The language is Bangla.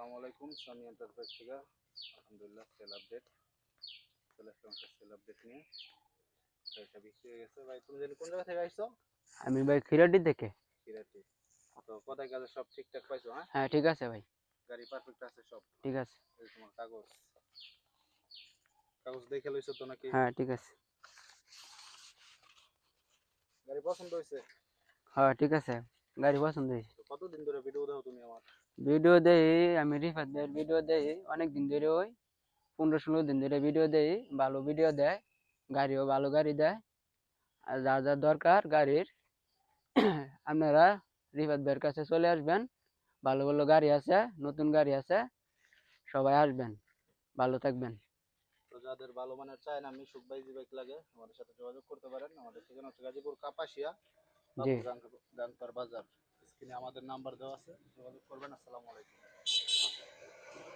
আসসালামু আলাইকুম সনি এন্টারপ্রাইজ থেকে আলহামদুলিল্লাহ সেল আপডেট চলে আসলাম একটা সেল আপডেট নিয়ে। গাড়িটা বিক্রি হয়ে গেছে। ভাই তুমি জানি কোন জায়গা থেকে আইছো? আমি ভাই খিরাটি থেকে। খিরাটি। তো কোথায় কাজে সব ঠিকঠাক পাইছো? হ্যাঁ হ্যাঁ ঠিক আছে ভাই, গাড়ি পারফেক্ট আছে সব? ঠিক আছে। এই তোমার কাগজ কাগজ দেখে লইছো তো নাকি? হ্যাঁ ঠিক আছে। গাড়ি পছন্দ হয়েছে? হ্যাঁ ঠিক আছে, গাড়ি পছন্দ হয়েছে। তো কতদিন ধরে ভিডিও দাও তুমি আমার? ভিডিও দেই, আমি রিফাত ভাইয়ের ভিডিও দেই অনেক দিন ধরে, ওই 15-16 দিন ধরে ভিডিও দেই। ভালো ভিডিও দেয়, গাড়িও ভালো গাড়ি দেয়। আর যা যা দরকার গাড়ির আপনারা রিফাত ভাইয়ের কাছে চলে আসবেন। ভালো ভালো গাড়ি আছে, নতুন গাড়ি আছে, সবাই আসবেন, ভালো থাকবেন। তো যাদের ভালো মানের চায় না মিশুক বাইক বাইক লাগে আমাদের সাথে যোগাযোগ করতে পারেন। আমাদের ঠিকানা হচ্ছে গাজীপুর কাপাসিয়া জি। বাবু গাংপার বাজার। স্ক্রিনে আমাদের নাম্বার দেওয়া আছে, যোগাযোগ করবেন। আসসালামু আলাইকুম।